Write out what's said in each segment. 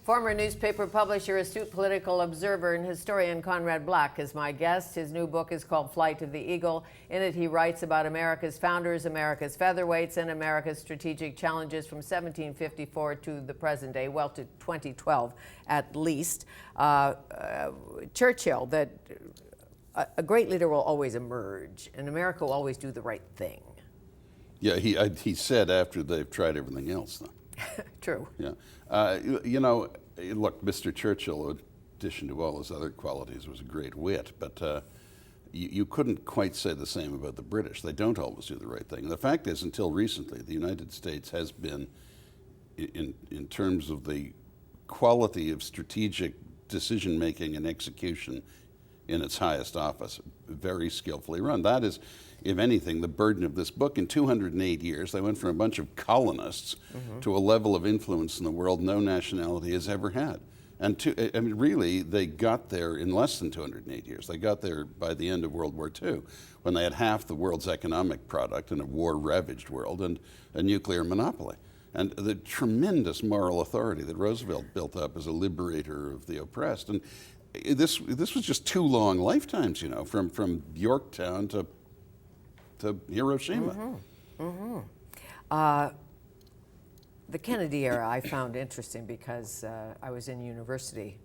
Former newspaper publisher, astute political observer, and historian Conrad Black is my guest. His new book is called Flight of the Eagle. In it, he writes about America's founders, America's featherweights, and America's strategic challenges from 1754 to the present day, well, to 2012 at least. Churchill, that a great leader will always emerge, and America will always do the right thing. Yeah, he said after they've tried everything else, though. True. Yeah. Look, Mr. Churchill, in addition to all his other qualities, was a great wit, but you couldn't quite say the same about the British. They don't always do the right thing. And the fact is, until recently, the United States has been, in terms of the quality of strategic decision-making and execution in its highest office, very skillfully run. That is, if anything, the burden of this book. In 208 years, they went from a bunch of colonists to a level of influence in the world no nationality has ever had. And really, they got there in less than 208 years. They got there by the end of World War II, when they had half the world's economic product in a war-ravaged world and a nuclear monopoly. And the tremendous moral authority that Roosevelt built up as a liberator of the oppressed. And this was just 2 long lifetimes, you know, from Yorktown to Hiroshima. The Kennedy era I found interesting because I was in university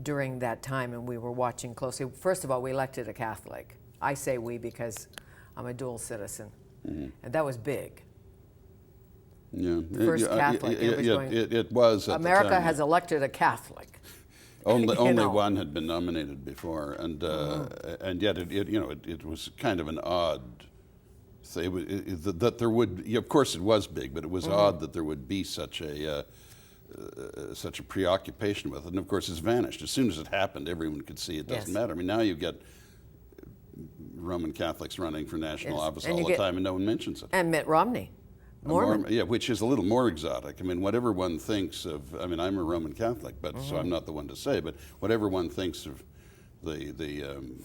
during that time and we were watching closely. First of all, we elected a Catholic. I say we because I'm a dual citizen. And that was big. Yeah. First Catholic. It was at America the time, has elected a Catholic. Only one had been nominated before, and yet it was kind of an odd thing. That there would, of course, it was big, but it was odd that there would be such a preoccupation with it. And of course, it's vanished as soon as it happened. Everyone could see it doesn't matter. I mean, now you get Roman Catholics running for national office all the time, and no one mentions it. And Mitt Romney. Mormon. Yeah, which is a little more exotic. I mean, whatever one thinks of, I mean, I'm a Roman Catholic, but so I'm not the one to say, but whatever one thinks of the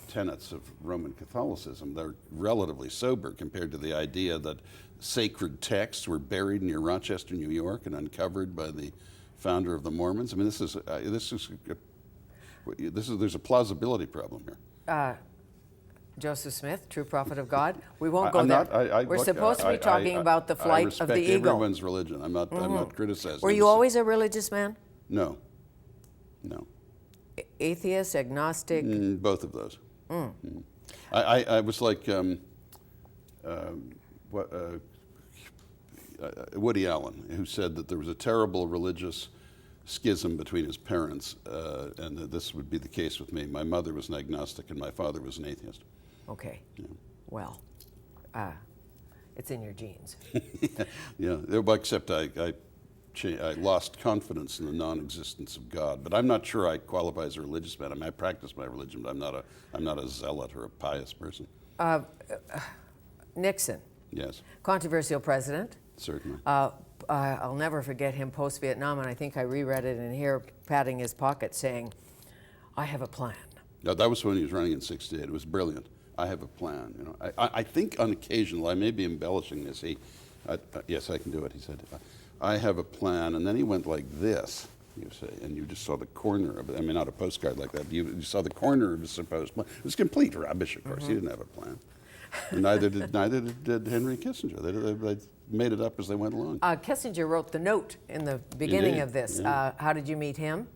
tenets of Roman Catholicism, they're relatively sober compared to the idea that sacred texts were buried near Rochester, New York, and uncovered by the founder of the Mormons. I mean, there's a plausibility problem here. Joseph Smith, true prophet of God. We won't go there. We're supposed to be talking about the flight of the eagle. I respect everyone's religion. I'm not criticizing. Were you always a religious man? No. Atheist, agnostic? Both of those. I was like Woody Allen, who said that there was a terrible religious schism between his parents, and that this would be the case with me. My mother was an agnostic and my father was an atheist. Okay. Yeah. Well, it's in your genes. Yeah. Well, except I lost confidence in the non-existence of God. But I'm not sure I qualify as a religious man. I mean, I practice my religion, but I'm not a zealot or a pious person. Nixon. Yes. Controversial president. Certainly. I'll never forget him post-Vietnam, and I think I reread it in here, patting his pocket, saying, "I have a plan." No, that was when he was running in '68. It was brilliant. I have a plan. You know, I think on occasion, I may be embellishing this. Yes, I can do it. He said, "I have a plan," and then he went like this. You say, and you just saw the corner of it. I mean, not a postcard like that. You saw the corner of his supposed plan. It was complete rubbish. Of course, he didn't have a plan. And neither did Henry Kissinger. They made it up as they went along. Kissinger wrote the note in the beginning of this. Yeah. How did you meet him?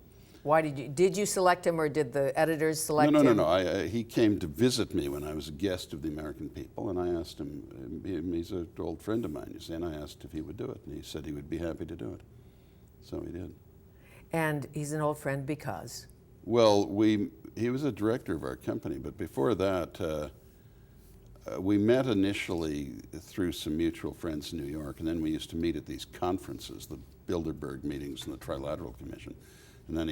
Why did you select him, or did the editors select him? No. He came to visit me when I was a guest of the American People, and I asked him. He's an old friend of mine, you see, and I asked if he would do it, and he said he would be happy to do it. So he did. And he's an old friend because? Well, he was a director of our company, but before that, we met initially through some mutual friends in New York, and then we used to meet at these conferences, the Bilderberg meetings and the Trilateral Commission. And then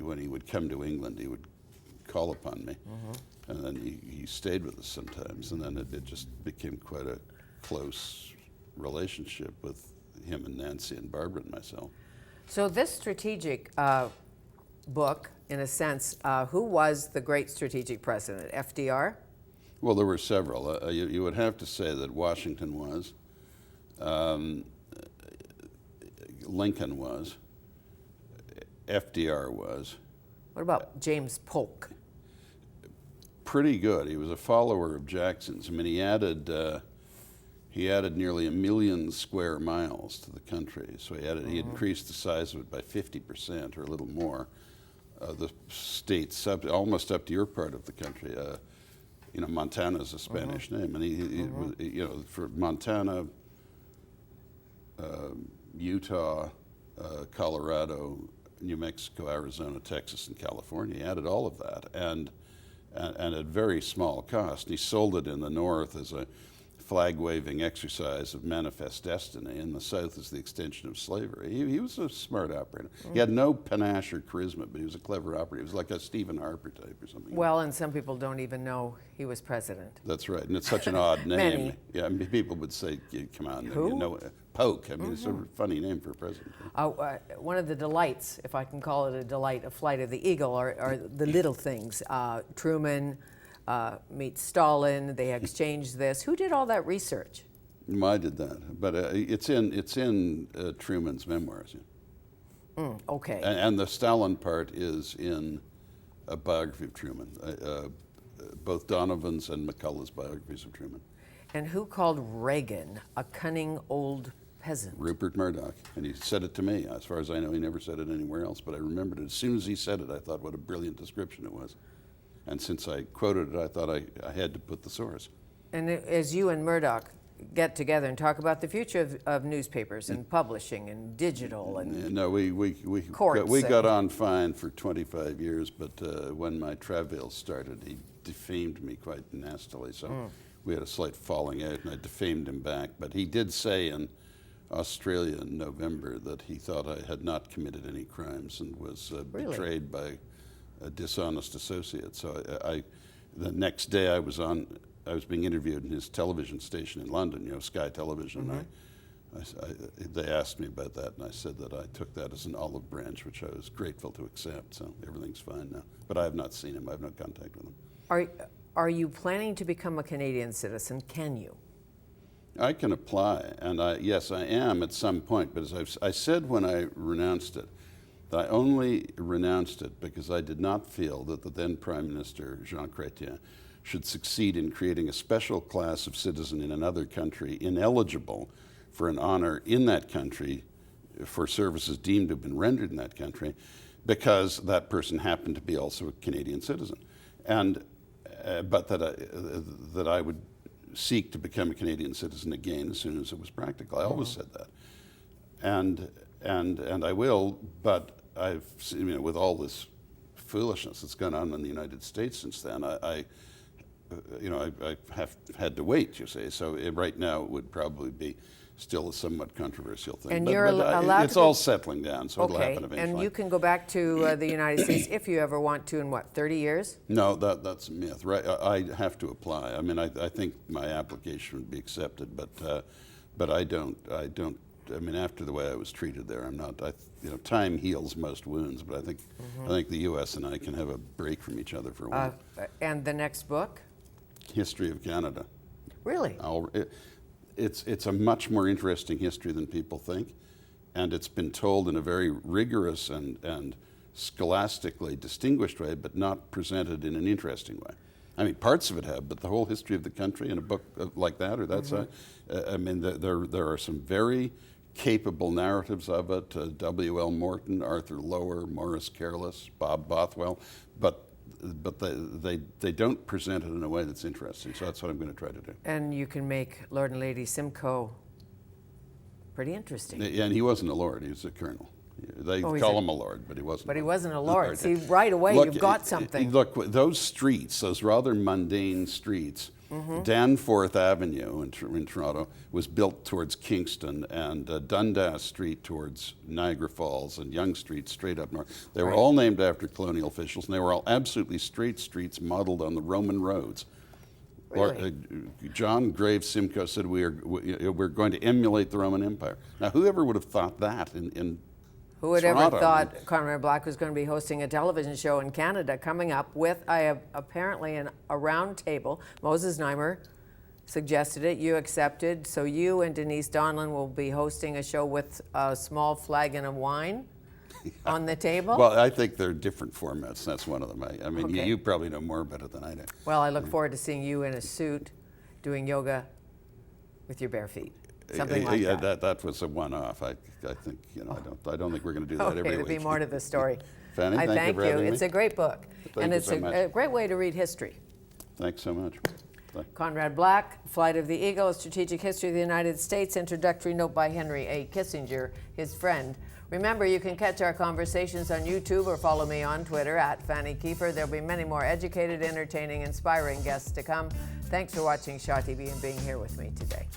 when he would come to England, he would call upon me, and then he stayed with us sometimes, and then it just became quite a close relationship with him and Nancy and Barbara and myself. So this strategic book, in a sense, who was the great strategic president? FDR? Well, there were several. You would have to say that Washington was, Lincoln was, FDR was. What about James Polk? Pretty good. He was a follower of Jackson's. I mean, he added nearly 1 million square miles to the country. So he increased the size of it by 50% or a little more. The states almost up to your part of the country. Montana is a Spanish name, and he for Montana, Utah, Colorado, New Mexico, Arizona, Texas, and California. He added all of that, and at very small cost. He sold it in the North as a flag-waving exercise of manifest destiny. In the South as the extension of slavery. He was a smart operator. He had no panache or charisma, but he was a clever operator. He was like a Stephen Harper type or something. Well, and some people don't even know he was president. That's right, and it's such an odd name. Many. Yeah, I mean, people would say, "Come on, Who? you know, Polk." I mean, it's a funny name for a president. One of the delights, if I can call it a delight, of Flight of the Eagle are the little things. Truman meets Stalin. They exchanged this. Who did all that research? I did that, but it's in Truman's memoirs. Yeah. Okay. And the Stalin part is in a biography of Truman, both Donovan's and McCullough's biographies of Truman. And who called Reagan a cunning old peasant? Rupert Murdoch, and he said it to me. As far as I know, he never said it anywhere else, but I remembered it. As soon as he said it, I thought what a brilliant description it was. And since I quoted it, I thought I had to put the source. And as you and Murdoch get together and talk about the future of newspapers and publishing and digital and no, we got on fine for 25 years, but when my travails started, he defamed me quite nastily. So we had a slight falling out, and I defamed him back. But he did say in Australia in November that he thought I had not committed any crimes and was betrayed by a dishonest associate. So the next day I was being interviewed in his television station in London, Sky Television. They asked me about that, and I said that I took that as an olive branch, which I was grateful to accept. So everything's fine now. But I have not seen him. I have no contact with him. Are you planning to become a Canadian citizen? Can you? I can apply, and yes, I am at some point. But as I said when I renounced it, I only renounced it because I did not feel that the then Prime Minister, Jean Chrétien, should succeed in creating a special class of citizen in another country ineligible for an honor in that country for services deemed to have been rendered in that country because that person happened to be also a Canadian citizen. And, but that I would seek to become a Canadian citizen again as soon as it was practical. I always said that. And I will, but I've, with all this foolishness that's gone on in the United States since then, I have had to wait, you see. So right now it would probably be still a somewhat controversial thing. And you're allowed it's all settling down, so it'll happen eventually. And you can go back to the United States if you ever want to in what, 30 years? No, that's a myth. Right, I have to apply. I mean, I think my application would be accepted, but I don't. I mean, after the way I was treated there, I'm not. Time heals most wounds, but I think the U.S. and I can have a break from each other for a while. And the next book? History of Canada. Really? It's a much more interesting history than people think, and it's been told in a very rigorous and scholastically distinguished way, but not presented in an interesting way. I mean, parts of it have, but the whole history of the country in a book like that or that size, I mean, there are some very capable narratives of it. W.L. Morton, Arthur Lower, Maurice Careless, Bob Bothwell, but they don't present it in a way that's interesting. So that's what I'm going to try to do. And you can make Lord and Lady Simcoe pretty interesting. Yeah, and he wasn't a lord; he was a colonel. They call him a lord, but he wasn't. But he wasn't a lord. See, right away you've got something. Look, those streets, those rather mundane streets. Danforth Avenue in Toronto was built towards Kingston, and Dundas Street towards Niagara Falls, and Yonge Street straight up north. They were all named after colonial officials, and they were all absolutely straight streets modeled on the Roman roads. Really? John Graves Simcoe said we're going to emulate the Roman Empire. Now, whoever would have thought that in Who would Toronto? ever thought Conrad Black was going to be hosting a television show in Canada coming up with apparently a round table. Moses Neimer suggested it, you accepted, so you and Denise Donlin will be hosting a show with a small flagon of wine. on the table? Well, I think they're different formats. That's one of them. I mean, Okay. you probably know more about it than I do. Well, I look forward to seeing you in a suit doing yoga with your bare feet. Something like Yeah, that. that was a one-off. I think, I don't think we're going to do that every There'll week. be more to the story. Fanny, I thank you thank for you. having me. It's a great book. Thank And you it's so much. a great way to read history. Thanks so much. Conrad Black, Flight of the Eagle, A Strategic History of the United States, introductory note by Henry A. Kissinger, his friend. Remember, you can catch our conversations on YouTube or follow me on Twitter at Fanny Kiefer. There'll be many more educated, entertaining, inspiring guests to come. Thanks for watching Shaw TV and being here with me today.